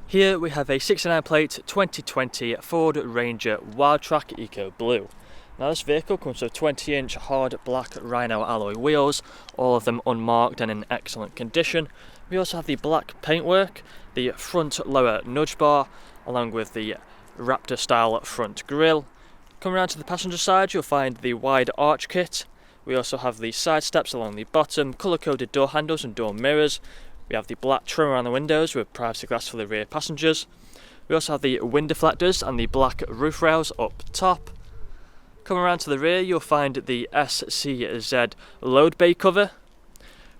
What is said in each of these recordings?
Here we have a 69 plate 2020 Ford Ranger WILDTRAK EcoBlue. Now this vehicle comes with 20-inch hard black Rhino alloy wheels, all of them unmarked and in excellent condition. We also have the black paintwork, the front lower nudge bar, along with the Raptor style front grille. Coming around to the passenger side, you'll find the wide arch kit. We also have the side steps along the bottom, colour-coded door handles and door mirrors. We have the black trim around the windows with privacy glass for the rear passengers. We also have the wind deflectors and the black roof rails up top. Coming around to the rear, you'll find the SCZ load bay cover.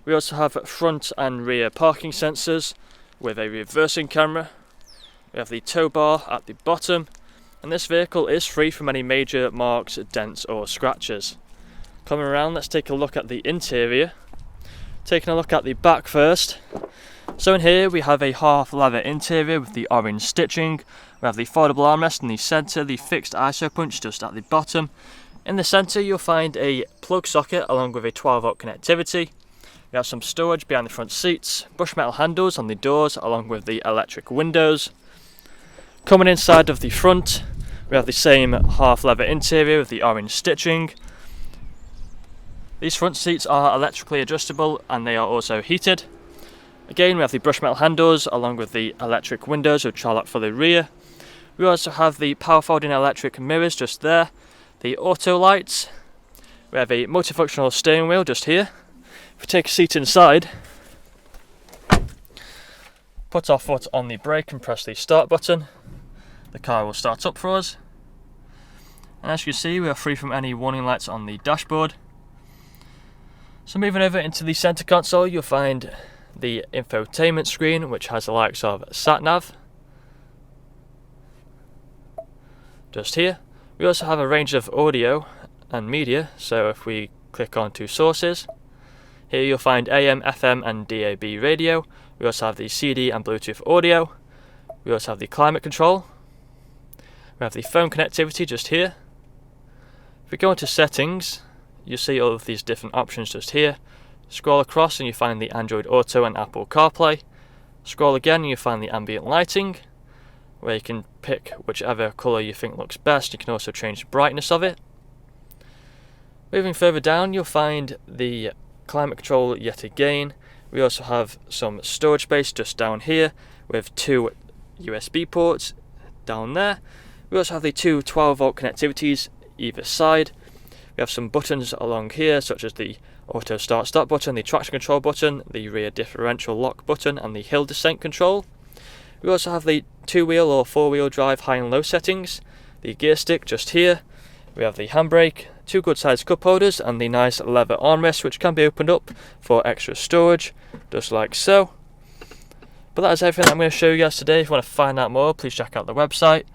We also have front and rear parking sensors with a reversing camera. We have the tow bar at the bottom, and this vehicle is free from any major marks, dents or scratches. Coming around, let's take a look at the interior. Taking a look at the back first. So in here we have a half leather interior with the orange stitching. We have the foldable armrest in the centre, the fixed ISO punch just at the bottom. In the centre you'll find a plug socket along with a 12-volt connectivity. We have some storage behind the front seats, brushed metal handles on the doors along with the electric windows. Coming inside of the front, we have the same half leather interior with the orange stitching. These front seats are electrically adjustable and they are also heated. Again, we have the brushed metal handles along with the electric windows with child lock for the rear. We also have the power folding electric mirrors just there, the auto lights. We have a multifunctional steering wheel just here. If we take a seat inside, put our foot on the brake and press the start button, the car will start up for us. And as you can see, we are free from any warning lights on the dashboard. So moving over into the centre console, you'll find the infotainment screen, which has the likes of sat-nav just here. We also have a range of audio and media, so if we click onto sources, here you'll find AM, FM and DAB radio. We also have the CD and Bluetooth audio. We also have the climate control. We have the phone connectivity just here. If we go into settings, you'll see all of these different options just here. Scroll across and you find the Android Auto and Apple CarPlay. Scroll again and you find the ambient lighting, where you can pick whichever colour you think looks best. You can also change the brightness of it. Moving further down, you'll find the climate control yet again. We also have some storage space just down here with two USB ports down there. We also have the two 12-volt connectivities either side. We have some buttons along here, such as the auto start button, the traction control button, the rear differential lock button and the hill descent control. We also have the 2-wheel or 4-wheel drive high and low settings, the gear stick just here. We have the handbrake, two good sized cup holders and the nice leather armrest, which can be opened up for extra storage, just like so. But that is everything that I'm going to show you guys today. If you want to find out more, please check out the website.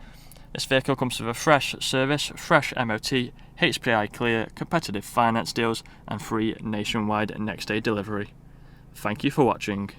This vehicle comes with a fresh service, fresh MOT, HPI clear, competitive finance deals and free nationwide next day delivery. Thank you for watching.